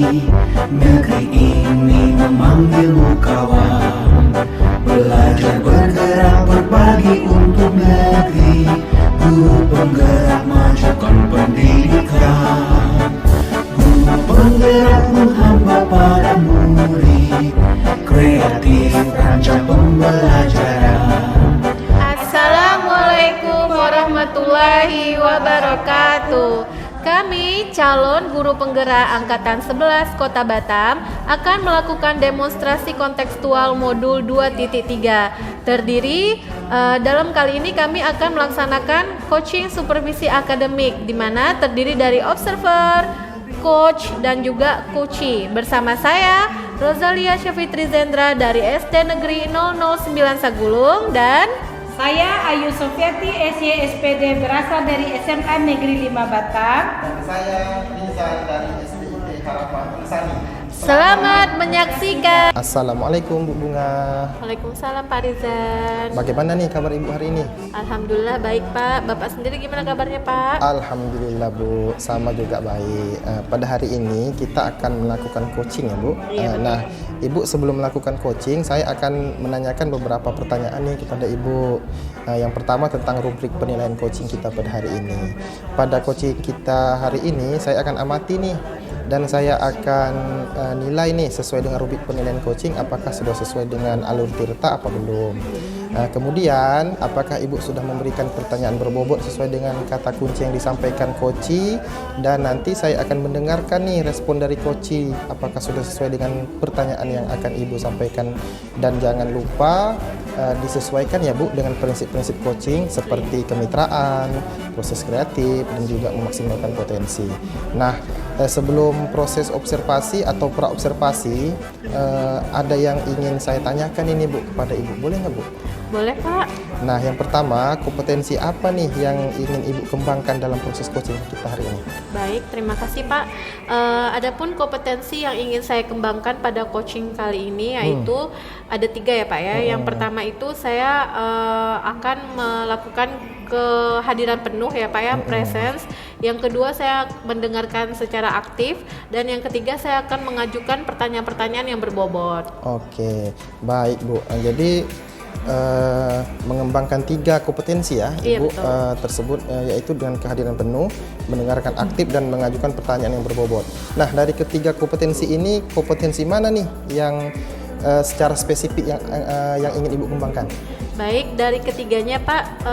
Negeri ini memanggilmu kawan. Belajar bergerak berbagi untuk negeri. Guru penggerak majukan pendidikan. Guru penggerak menghamba para murid. Kreatif rancang pembelajaran. Assalamualaikum warahmatullahi wabarakatuh. Kami calon guru penggerak Angkatan 11 Kota Batam akan melakukan demonstrasi kontekstual modul 2.3. Dalam kali ini kami akan melaksanakan coaching supervisi akademik, di mana terdiri dari observer, coach, dan juga coachee. Bersama saya Rosalia Syafitri Zendra dari SD Negeri 009 Sagulung, dan saya Ayu Sofiati SYSPD berasal dari SMA Negeri 5 Batam. Dan saya Rizal dari SDIT Harapan Insani. selamat menyaksikan. Assalamualaikum Bu Bunga. Waalaikumsalam Pak Rizan. Bagaimana nih kabar Ibu hari ini? Alhamdulillah baik Pak. Bapak sendiri gimana kabarnya Pak? Alhamdulillah Bu, sama juga baik. Pada hari ini kita akan melakukan coaching ya Bu. Iya, betul. Nah Ibu sebelum melakukan coaching saya akan menanyakan beberapa pertanyaan nih kepada Ibu. Yang pertama tentang rubrik penilaian coaching kita pada hari ini. Pada coaching kita hari ini saya akan amati nih, dan saya akan nilai nih sesuai dengan rubrik penilaian coaching apakah sudah sesuai dengan alur tirta apa belum. Kemudian apakah Ibu sudah memberikan pertanyaan berbobot sesuai dengan kata kunci yang disampaikan coachee, dan nanti saya akan mendengarkan nih respon dari coachee apakah sudah sesuai dengan pertanyaan yang akan Ibu sampaikan. Dan jangan lupa disesuaikan ya Bu dengan prinsip-prinsip coaching seperti kemitraan, proses kreatif, dan juga memaksimalkan potensi. Nah sebelum proses observasi atau pra-observasi, ada yang ingin saya tanyakan ini Bu kepada Ibu, boleh nggak Bu? Boleh Pak. Nah yang pertama, kompetensi apa nih yang ingin Ibu kembangkan dalam proses coaching kita hari ini? Baik, terima kasih Pak. Adapun kompetensi yang ingin saya kembangkan pada coaching kali ini yaitu ada 3 ya Pak ya. Yang pertama itu saya akan melakukan kehadiran penuh ya Pak ya, presence. Yang kedua saya mendengarkan secara aktif, dan yang ketiga saya akan mengajukan pertanyaan-pertanyaan yang berbobot. Oke, baik Bu. Jadi mengembangkan 3 kompetensi ya Iya, Ibu betul. tersebut, yaitu dengan kehadiran penuh, mendengarkan aktif, dan mengajukan pertanyaan yang berbobot. Nah dari ketiga kompetensi ini, kompetensi mana nih yang secara spesifik yang ingin Ibu kembangkan? Baik, dari ketiganya Pak,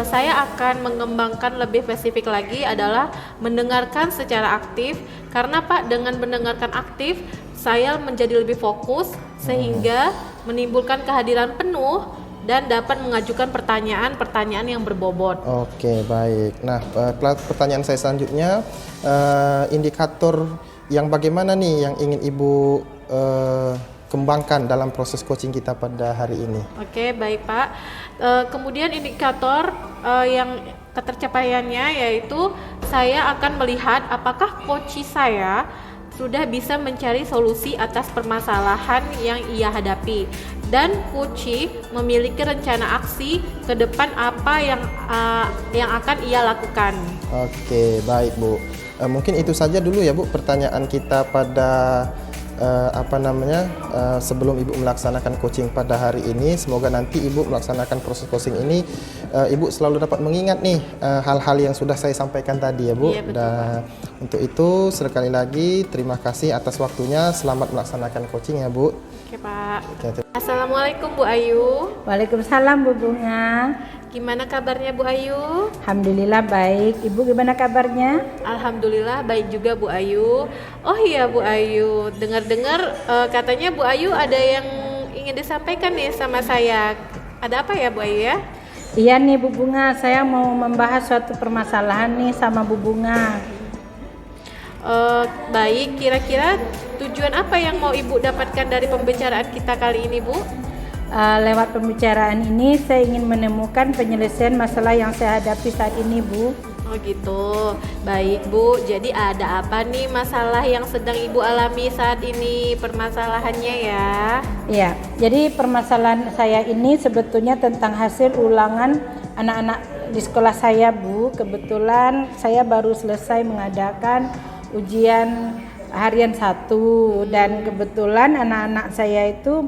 saya akan mengembangkan lebih spesifik lagi adalah mendengarkan secara aktif, karena Pak dengan mendengarkan aktif saya menjadi lebih fokus sehingga menimbulkan kehadiran penuh dan dapat mengajukan pertanyaan-pertanyaan yang berbobot. Oke, baik. Nah pertanyaan saya selanjutnya, indikator yang bagaimana nih yang ingin Ibu kembangkan dalam proses coaching kita pada hari ini? Oke, baik Pak. Kemudian indikator yang ketercapaiannya yaitu saya akan melihat apakah coachee saya sudah bisa mencari solusi atas permasalahan yang ia hadapi, dan coachee memiliki rencana aksi ke depan apa yang akan ia lakukan. Oke, baik Bu. Mungkin itu saja dulu ya Bu pertanyaan kita pada sebelum Ibu melaksanakan coaching pada hari ini. Semoga nanti Ibu melaksanakan proses coaching ini Ibu selalu dapat mengingat nih hal-hal yang sudah saya sampaikan tadi ya Bu. Iya, betul, Dan untuk itu sekali lagi terima kasih atas waktunya. Selamat melaksanakan coaching ya Bu. Oke Pak. Oke, Assalamualaikum Bu Ayu. Waalaikumsalam Bu Bunga. Gimana kabarnya Bu Ayu? Alhamdulillah baik. Ibu gimana kabarnya? Alhamdulillah baik juga Bu Ayu. Oh iya Bu Ayu, dengar-dengar katanya Bu Ayu ada yang ingin disampaikan nih sama saya. Ada apa ya Bu Ayu ya? Iya nih Bu Bunga, saya mau membahas suatu permasalahan nih sama Bu Bunga. Baik, kira-kira tujuan apa yang mau Ibu dapatkan dari pembicaraan kita kali ini Bu? Lewat pembicaraan ini saya ingin menemukan penyelesaian masalah yang saya hadapi saat ini Bu. Oh gitu, baik Bu. Jadi ada apa nih masalah yang sedang Ibu alami saat ini, permasalahannya ya? Iya, jadi permasalahan saya ini sebetulnya tentang hasil ulangan anak-anak di sekolah saya Bu. Kebetulan saya baru selesai mengadakan ujian harian 1 dan kebetulan anak-anak saya itu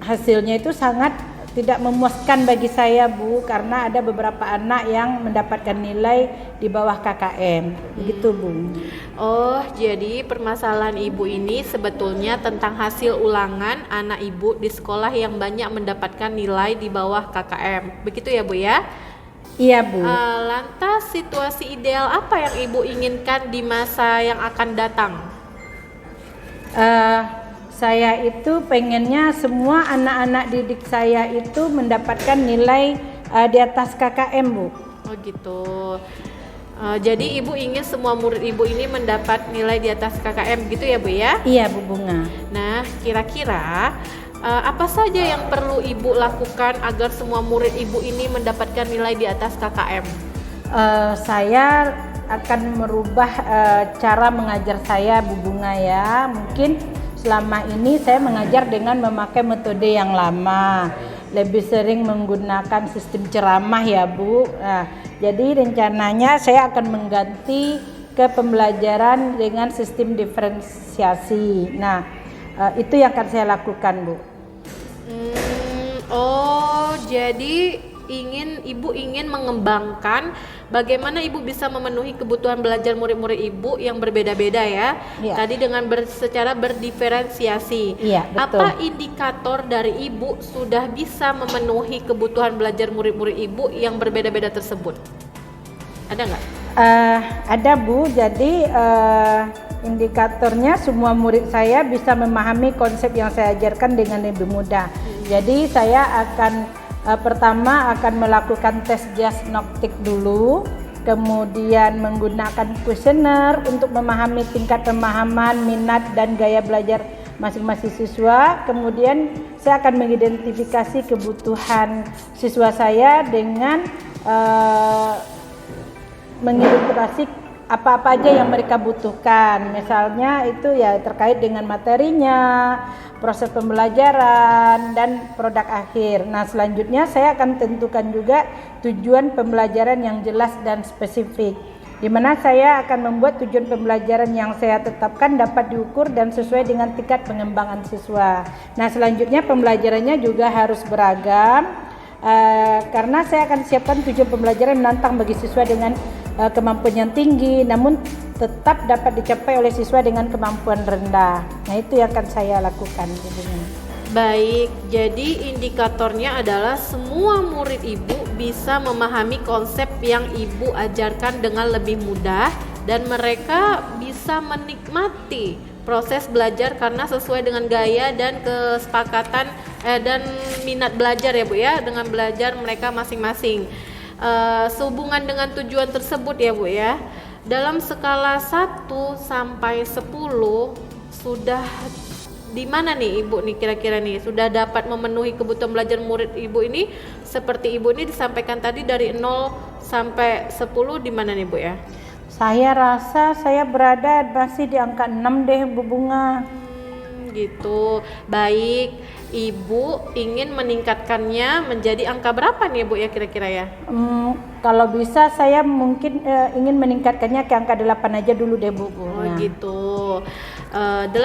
hasilnya itu sangat tidak memuaskan bagi saya, Bu, karena ada beberapa anak yang mendapatkan nilai di bawah KKM. Begitu, Bu. Oh, jadi permasalahan Ibu ini sebetulnya tentang hasil ulangan anak Ibu di sekolah yang banyak mendapatkan nilai di bawah KKM. Begitu ya, Bu ya? Iya, Bu. Lantas situasi ideal apa yang Ibu inginkan di masa yang akan datang? Saya itu pengennya semua anak-anak didik saya itu mendapatkan nilai di atas KKM, Bu. Oh gitu. Jadi Ibu ingin semua murid Ibu ini mendapat nilai di atas KKM gitu ya, Bu ya? Iya, Bu Bunga. Nah, kira-kira apa saja yang perlu Ibu lakukan agar semua murid Ibu ini mendapatkan nilai di atas KKM? Saya akan merubah cara mengajar saya, Bu Bunga ya. Mungkin selama ini saya mengajar dengan memakai metode yang lama, lebih sering menggunakan sistem ceramah ya, Bu. Nah, jadi rencananya saya akan mengganti ke pembelajaran dengan sistem diferensiasi. Nah, itu yang akan saya lakukan, Bu. Oh, jadi Ibu ingin mengembangkan bagaimana Ibu bisa memenuhi kebutuhan belajar murid-murid Ibu yang berbeda-beda ya. Iya. Tadi dengan secara berdiferensiasi. Iya, betul. Apa indikator dari Ibu sudah bisa memenuhi kebutuhan belajar murid-murid Ibu yang berbeda-beda tersebut? Ada nggak? Ada, Bu. Jadi indikatornya semua murid saya bisa memahami konsep yang saya ajarkan dengan lebih mudah. Jadi saya akan pertama akan melakukan tes diagnostik dulu, kemudian menggunakan kuesioner untuk memahami tingkat pemahaman, minat dan gaya belajar masing-masing siswa. Kemudian saya akan mengidentifikasi kebutuhan siswa saya dengan mengidentifikasi apa-apa aja yang mereka butuhkan. Misalnya itu ya terkait dengan materinya, proses pembelajaran dan produk akhir. Nah, selanjutnya saya akan tentukan juga tujuan pembelajaran yang jelas dan spesifik, di mana saya akan membuat tujuan pembelajaran yang saya tetapkan dapat diukur dan sesuai dengan tingkat pengembangan siswa. Nah, selanjutnya pembelajarannya juga harus beragam, karena saya akan siapkan tujuan pembelajaran menantang bagi siswa dengan kemampuan yang tinggi, namun tetap dapat dicapai oleh siswa dengan kemampuan rendah. Nah, itu yang akan saya lakukan. Baik, jadi indikatornya adalah semua murid Ibu bisa memahami konsep yang Ibu ajarkan dengan lebih mudah dan mereka bisa menikmati proses belajar karena sesuai dengan gaya dan kesepakatan dan minat belajar ya, Bu ya, dengan belajar mereka masing-masing. Sehubungan dengan tujuan tersebut ya, Bu ya. Dalam skala 1 sampai 10 sudah di mana nih Ibu nih kira-kira nih sudah dapat memenuhi kebutuhan belajar murid Ibu ini seperti Ibu ini disampaikan tadi dari 0 sampai 10 di mana nih, Bu ya? Saya rasa saya berada masih di angka 6 deh, Bu Bunga. Gitu. Baik, Ibu ingin meningkatkannya menjadi angka berapa nih, Bu ya kira-kira ya? Kalau bisa saya mungkin ingin meningkatkannya ke angka 8 aja dulu deh, Bu. Oh gitu. 8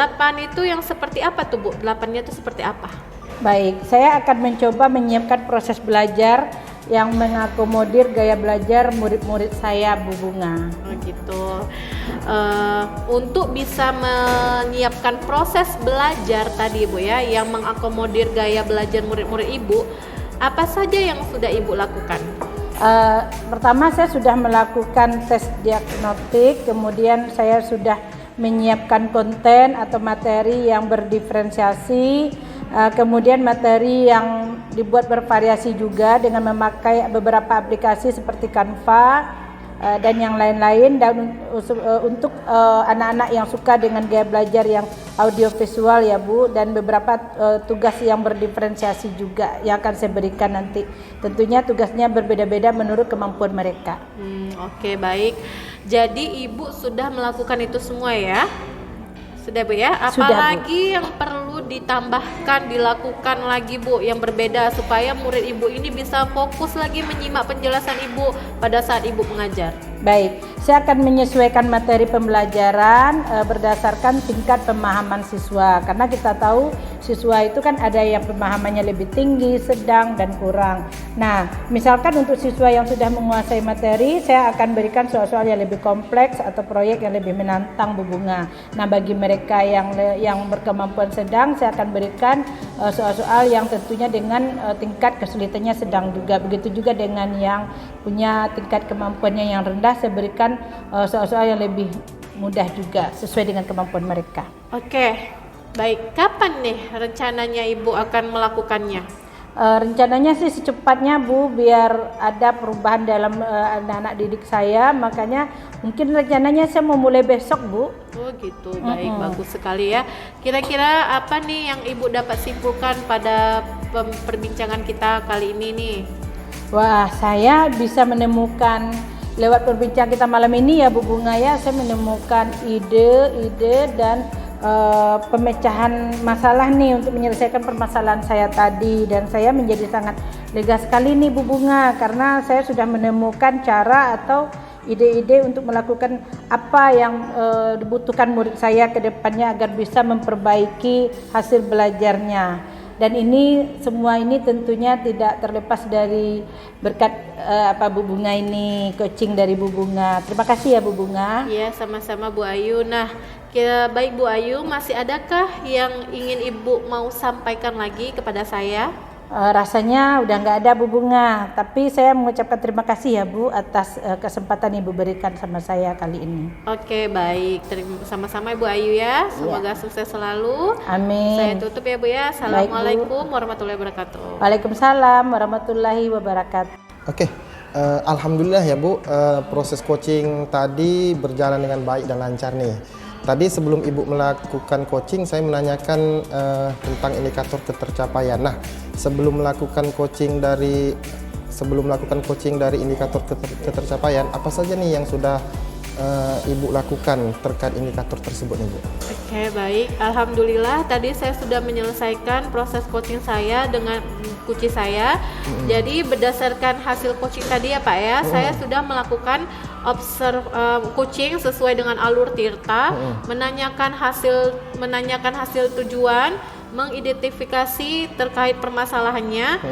itu yang seperti apa tuh, Bu? 8-nya itu seperti apa? Baik, saya akan mencoba menyiapkan proses belajar yang mengakomodir gaya belajar murid-murid saya, Bu Bunga. Oh gitu. Untuk bisa menyiapkan proses belajar tadi, Bu ya, yang mengakomodir gaya belajar murid-murid Ibu, apa saja yang sudah Ibu lakukan? Pertama saya sudah melakukan tes diagnostik, kemudian saya sudah menyiapkan konten atau materi yang berdiferensiasi, kemudian materi yang dibuat bervariasi juga dengan memakai beberapa aplikasi seperti Canva dan yang lain-lain, dan untuk anak-anak yang suka dengan gaya belajar yang audiovisual ya, Bu, dan beberapa tugas yang berdiferensiasi juga yang akan saya berikan nanti. Tentunya tugasnya berbeda-beda menurut kemampuan mereka. Oke, baik. Jadi Ibu sudah melakukan itu semua ya? Sudah, Bu ya? Apalagi yang perlu ditambahkan, dilakukan lagi, Bu, yang berbeda supaya murid Ibu ini bisa fokus lagi menyimak penjelasan Ibu pada saat Ibu mengajar? Baik, saya akan menyesuaikan materi pembelajaran berdasarkan tingkat pemahaman siswa. Karena kita tahu siswa itu kan ada yang pemahamannya lebih tinggi, sedang, dan kurang. Nah, misalkan untuk siswa yang sudah menguasai materi, saya akan berikan soal-soal yang lebih kompleks atau proyek yang lebih menantang Bu Bunga. Nah, bagi mereka yang berkemampuan sedang, saya akan berikan soal-soal yang tentunya dengan tingkat kesulitannya sedang juga. Begitu juga dengan yang punya tingkat kemampuannya yang rendah, saya berikan soal-soal yang lebih mudah juga sesuai dengan kemampuan mereka. Oke, baik. Kapan nih rencananya Ibu akan melakukannya? Rencananya sih secepatnya Bu, biar ada perubahan dalam anak-anak didik saya, makanya mungkin rencananya saya mau mulai besok Bu. Oh gitu, baik, bagus sekali ya. Kira-kira apa nih yang Ibu dapat simpulkan pada perbincangan kita kali ini nih? Wah, saya bisa menemukan lewat perbincangan kita malam ini ya Bu Bunga ya, saya menemukan ide-ide dan pemecahan masalah nih untuk menyelesaikan permasalahan saya tadi, dan saya menjadi sangat lega sekali nih Bu Bunga karena saya sudah menemukan cara atau ide-ide untuk melakukan apa yang dibutuhkan murid saya ke depannya agar bisa memperbaiki hasil belajarnya. Dan ini semua ini tentunya tidak terlepas dari berkat Bu Bunga ini, coaching dari Bu Bunga. Terima kasih ya Bu Bunga. Iya, sama-sama Bu Ayu. Nah, baik Bu Ayu, masih adakah yang ingin Ibu mau sampaikan lagi kepada saya? Rasanya udah nggak ada Bu Bunga, tapi saya mengucapkan terima kasih ya Bu atas kesempatan Ibu berikan sama saya kali ini. Oke, baik, sama-sama Ibu Ayu ya, semoga sukses selalu. Amin. Saya tutup ya Bu ya. Assalamualaikum warahmatullahi wabarakatuh. Waalaikumsalam warahmatullahi wabarakatuh. Oke, alhamdulillah ya Bu, proses coaching tadi berjalan dengan baik dan lancar nih. Tadi sebelum Ibu melakukan coaching, saya menanyakan tentang indikator ketercapaian. Nah, sebelum melakukan coaching dari indikator ketercapaian, apa saja nih yang sudah Ibu lakukan terkait indikator tersebut nih Bu? Oke, baik. Alhamdulillah tadi saya sudah menyelesaikan proses coaching saya dengan coach saya. Jadi berdasarkan hasil coaching tadi ya Pak ya, saya sudah melakukan coaching sesuai dengan alur Tirta, menanyakan hasil tujuan, mengidentifikasi terkait permasalahannya.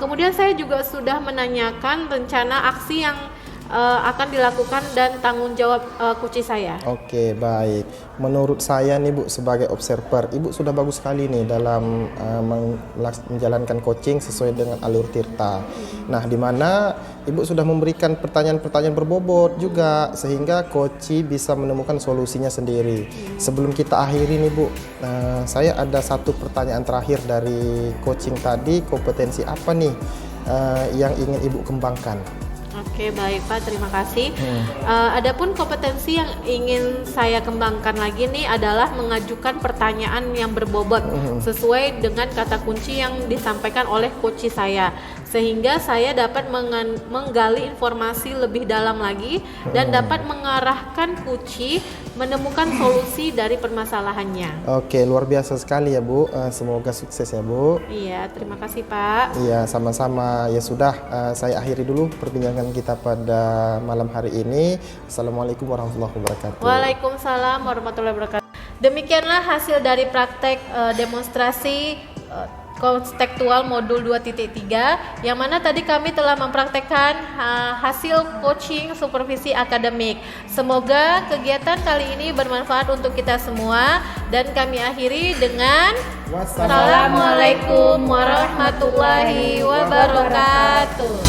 Kemudian saya juga sudah menanyakan rencana aksi yang akan dilakukan dan tanggung jawab coach saya. Oke, baik. Menurut saya nih Bu, sebagai observer, Ibu sudah bagus sekali nih dalam menjalankan coaching sesuai dengan alur Tirta. Nah, di mana Ibu sudah memberikan pertanyaan-pertanyaan berbobot juga sehingga coach bisa menemukan solusinya sendiri. Sebelum kita akhiri nih Bu, saya ada satu pertanyaan terakhir dari coaching tadi. Kompetensi apa nih yang ingin Ibu kembangkan? Oke, baik Pak, terima kasih. Adapun kompetensi yang ingin saya kembangkan lagi nih adalah mengajukan pertanyaan yang berbobot sesuai dengan kata kunci yang disampaikan oleh coach saya, sehingga saya dapat menggali informasi lebih dalam lagi dan dapat mengarahkan coach menemukan solusi dari permasalahannya. Oke, luar biasa sekali ya Bu. Semoga sukses ya Bu. Iya, terima kasih Pak. Iya, sama-sama. Ya sudah, saya akhiri dulu perbincangan kita pada malam hari ini. Assalamualaikum warahmatullahi wabarakatuh. Waalaikumsalam warahmatullahi wabarakatuh. Demikianlah hasil dari praktek demonstrasi kontekstual modul 2.3 yang mana tadi kami telah mempraktekkan hasil coaching supervisi akademik. Semoga kegiatan kali ini bermanfaat untuk kita semua dan kami akhiri dengan Wassalamualaikum warahmatullahi wabarakatuh.